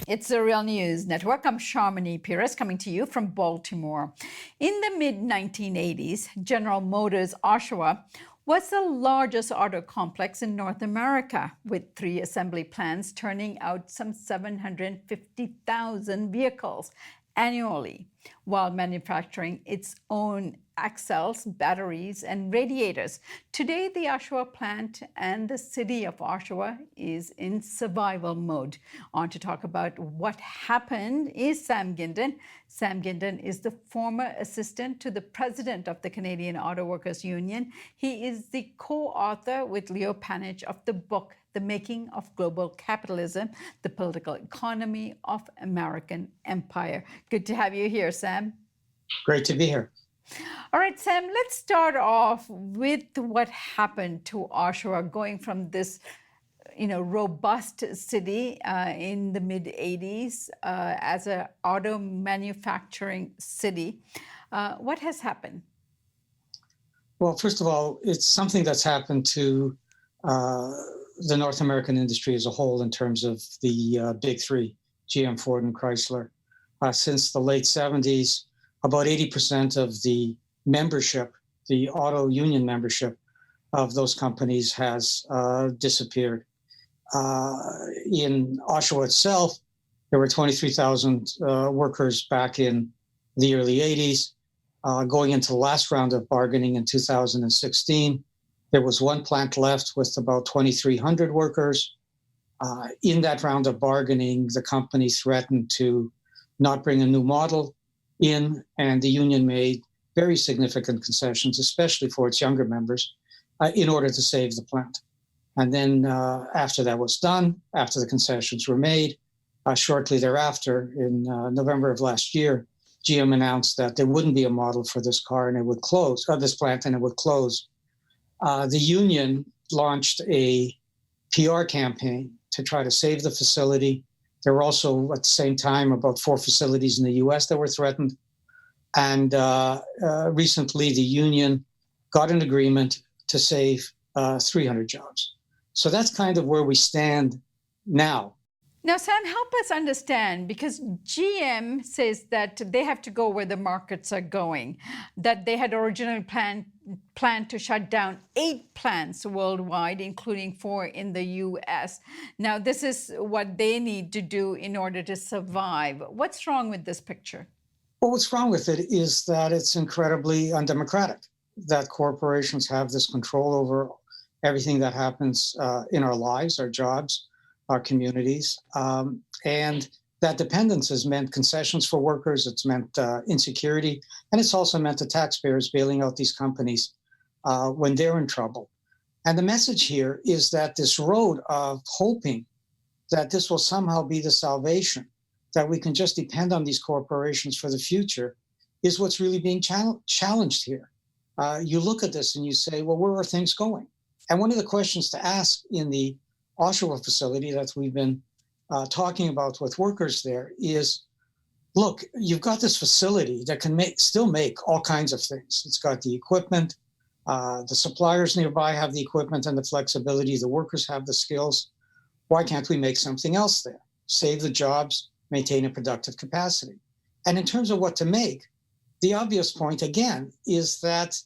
It's the Real News Network. I'm Sharmini Pires coming to you from Baltimore. In the mid-1980s, General Motors Oshawa was the largest auto complex in North America, with 3 assembly plants turning out some 750,000 vehicles annually, while manufacturing its own axles, batteries, and radiators. Today, the Oshawa plant and the city of Oshawa is in survival mode. On to talk about what happened is Sam Gindin. Sam Gindin is the former assistant to the president of the Canadian Autoworkers Union. He is the co-author with Leo Panitch of the book, The Making of Global Capitalism, The Political Economy of American Empire. Good to have you here, Sam. Great to be here. All right, Sam, let's start off with what happened to Oshawa, going from this robust city in the mid-80s as an auto manufacturing city. What has happened? Well, first of all, it's something that's happened to the North American industry as a whole in terms of the big three, GM, Ford, and Chrysler. Since the late 70s, about 80% of the membership, the auto union membership of those companies has disappeared. In Oshawa itself, there were 23,000 workers back in the early 80s. Going into the last round of bargaining in 2016, there was one plant left with about 2,300 workers. In that round of bargaining, the company threatened to not bring a new model in, and the union made very significant concessions, especially for its younger members, in order to save the plant. And then after that was done, after the concessions were made, shortly thereafter, in November of last year, GM announced that there wouldn't be a model for this car and it would close, this plant, and it would close. The union launched a PR campaign to try to save the facility. There were also, at the same time, about 4 facilities in the US that were threatened. And recently, the union got an agreement to save 300 jobs. So that's kind of where we stand now. Now, Sam, help us understand, because GM says that they have to go where the markets are going, that they had originally planned to shut down 8 plants worldwide, including 4 in the US. Now, this is what they need to do in order to survive. What's wrong with this picture? Well, what's wrong with it is that it's incredibly undemocratic, that corporations have this control over everything that happens in our lives, our jobs, our communities. And that dependence has meant concessions for workers, it's meant insecurity, and it's also meant the taxpayers bailing out these companies when they're in trouble. And the message here is that this road of hoping that this will somehow be the salvation, that we can just depend on these corporations for the future, is what's really being challenged here. You look at this and you say, well, where are things going? And one of the questions to ask in the Oshawa facility that we've been talking about with workers there is, look, you've got this facility that can still make all kinds of things. It's got the equipment, the suppliers nearby have the equipment and the flexibility, the workers have the skills. Why can't we make something else there? Save the jobs, maintain a productive capacity. And in terms of what to make, the obvious point again is that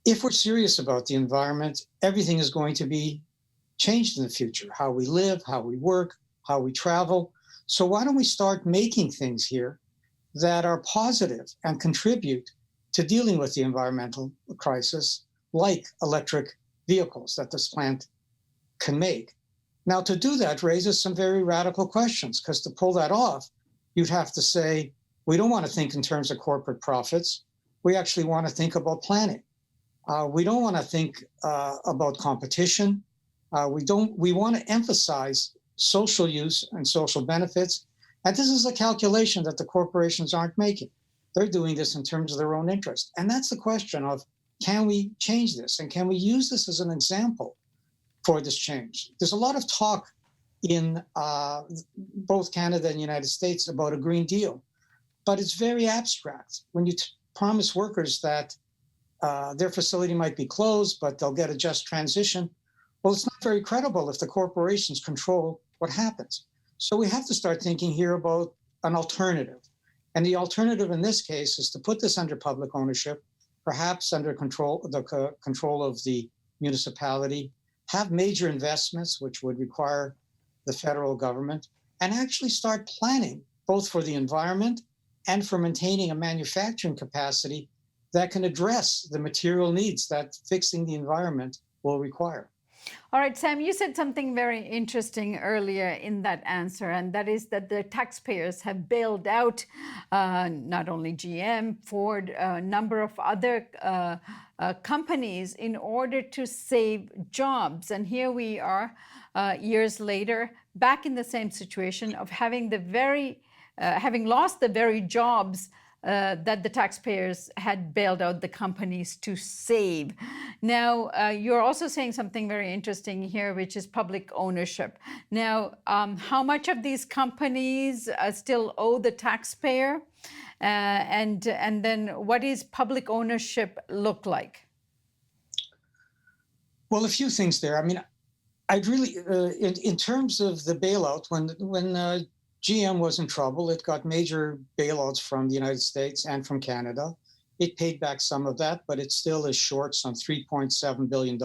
if we're serious about the environment, everything is going to be changed in the future, how we live, how we work, how we travel. So why don't we start making things here that are positive and contribute to dealing with the environmental crisis, like electric vehicles that this plant can make. Now, to do that raises some very radical questions, because to pull that off, you'd have to say, we don't want to think in terms of corporate profits. We actually want to think about planning. We don't want to think about competition. We want to emphasize social use and social benefits. And this is a calculation that the corporations aren't making. They're doing this in terms of their own interest. And that's the question of, can we change this? And can we use this as an example for this change? There's a lot of talk in both Canada and the United States about a Green Deal, but it's very abstract. When you promise workers that their facility might be closed, but they'll get a just transition, well, it's not very credible if the corporations control what happens. So we have to start thinking here about an alternative. And the alternative in this case is to put this under public ownership, perhaps under control of the municipality, have major investments, which would require the federal government, and actually start planning both for the environment and for maintaining a manufacturing capacity that can address the material needs that fixing the environment will require. All right, Sam, you said something very interesting earlier in that answer, and that is that the taxpayers have bailed out not only GM, Ford, a number of other companies in order to save jobs. And here we are, years later, back in the same situation of having having lost the very jobs that the taxpayers had bailed out the companies to save. Now, you're also saying something very interesting here, which is public ownership. Now, how much of these companies still owe the taxpayer? And then what does public ownership look like? Well, a few things there. I mean, I'd really, in terms of the bailout, when GM was in trouble, it got major bailouts from the United States and from Canada. It paid back some of that, but it still is short some $3.7 billion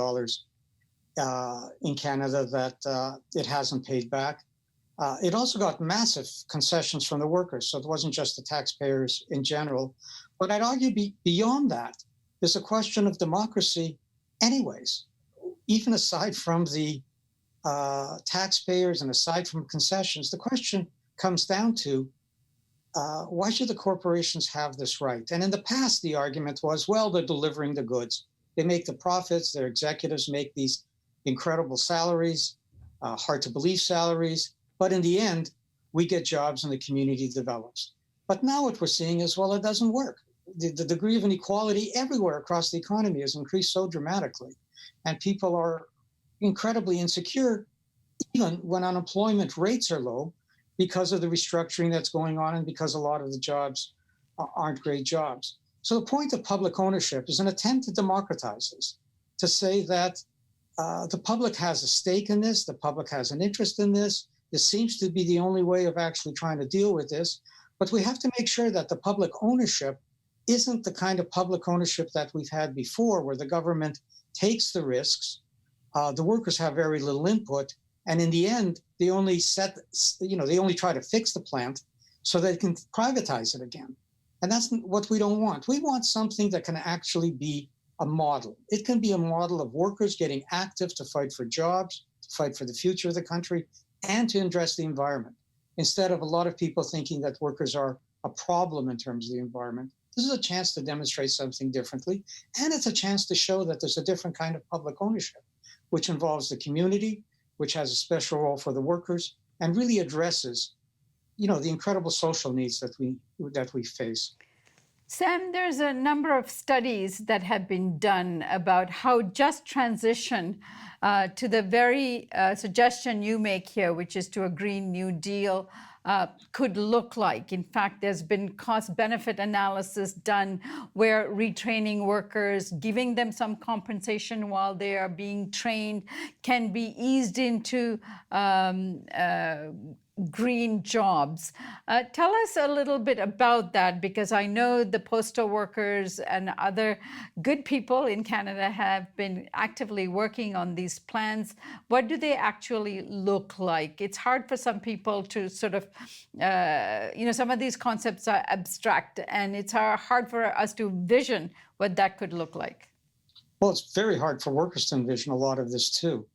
in Canada that it hasn't paid back. It also got massive concessions from the workers, so it wasn't just the taxpayers in general. But I'd argue beyond that, there's a question of democracy anyways. Even aside from the taxpayers and aside from concessions, the question comes down to why should the corporations have this right? And in the past, the argument was, well, they're delivering the goods. They make the profits. Their executives make these incredible salaries, hard to believe salaries. But in the end, we get jobs and the community develops. But now what we're seeing is, well, it doesn't work. The degree of inequality everywhere across the economy has increased so dramatically. And people are incredibly insecure, even when unemployment rates are low, because of the restructuring that's going on and because a lot of the jobs aren't great jobs. So the point of public ownership is an attempt to democratize this, to say that the public has a stake in this, the public has an interest in this. This seems to be the only way of actually trying to deal with this. But we have to make sure that the public ownership isn't the kind of public ownership that we've had before, where the government takes the risks, the workers have very little input, and in the end, they only try to fix the plant so they can privatize it again. And that's what we don't want. We want something that can actually be a model. It can be a model of workers getting active to fight for jobs, to fight for the future of the country, and to address the environment, instead of a lot of people thinking that workers are a problem in terms of the environment. This is a chance to demonstrate something differently, and it's a chance to show that there's a different kind of public ownership, which involves the community, which has a special role for the workers, and really addresses, the incredible social needs that we face. Sam, there's a number of studies that have been done about how just transition to the very suggestion you make here, which is to a Green New Deal, could look like. In fact, there's been cost-benefit analysis done where retraining workers, giving them some compensation while they are being trained, can be eased into green jobs. Tell us a little bit about that, because I know the postal workers and other good people in Canada have been actively working on these plans. What do they actually look like? It's hard for some people to sort of, some of these concepts are abstract, and it's hard for us to envision what that could look like. Well, it's very hard for workers to envision a lot of this too.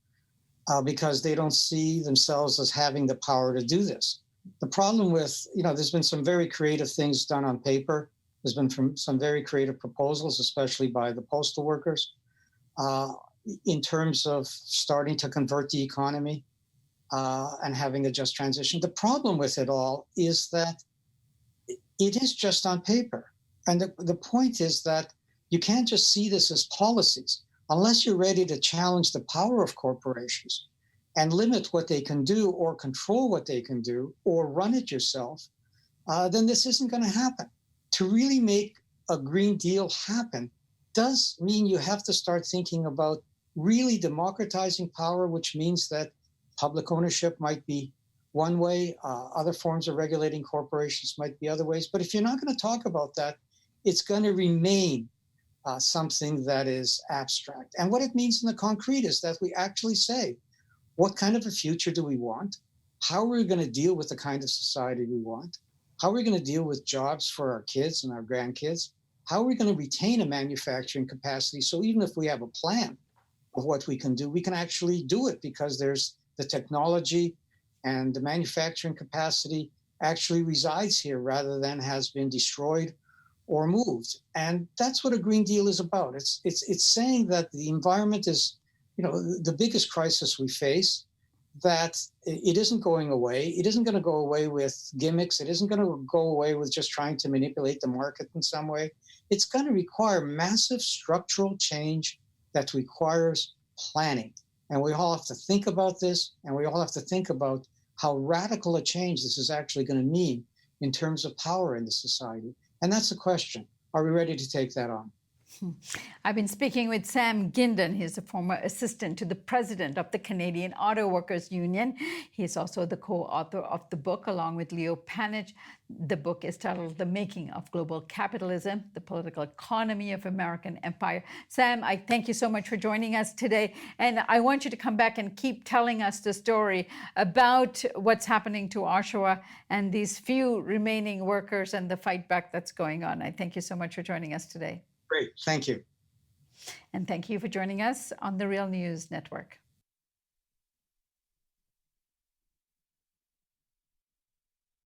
Because they don't see themselves as having the power to do this. The problem with, there's been some very creative things done on paper. There's been some very creative proposals, especially by the postal workers, in terms of starting to convert the economy and having a just transition. The problem with it all is that it is just on paper. And the point is that you can't just see this as policies. Unless you're ready to challenge the power of corporations and limit what they can do or control what they can do or run it yourself, then this isn't going to happen. To really make a Green Deal happen does mean you have to start thinking about really democratizing power, which means that public ownership might be one way. Other forms of regulating corporations might be other ways. But if you're not going to talk about that, it's going to remain something that is abstract. And what it means in the concrete is that we actually say, what kind of a future do we want? How are we going to deal with the kind of society we want? How are we going to deal with jobs for our kids and our grandkids? How are we going to retain a manufacturing capacity so even if we have a plan of what we can do, we can actually do it because there's the technology and the manufacturing capacity actually resides here rather than has been destroyed or moved. And that's what a Green Deal is about. It's saying that the environment is, the biggest crisis we face, that it isn't going away. It isn't going to go away with gimmicks. It isn't going to go away with just trying to manipulate the market in some way. It's going to require massive structural change that requires planning. And we all have to think about this, and we all have to think about how radical a change this is actually going to mean in terms of power in the society. And that's the question. Are we ready to take that on? I've been speaking with Sam Gindin. He's a former assistant to the president of the Canadian Autoworkers Union. He's also the co-author of the book, along with Leo Panich. The book is titled The Making of Global Capitalism, The Political Economy of American Empire. Sam, I thank you so much for joining us today. And I want you to come back and keep telling us the story about what's happening to Oshawa and these few remaining workers and the fight back that's going on. I thank you so much for joining us today. Great. Thank you. And thank you for joining us on the Real News Network.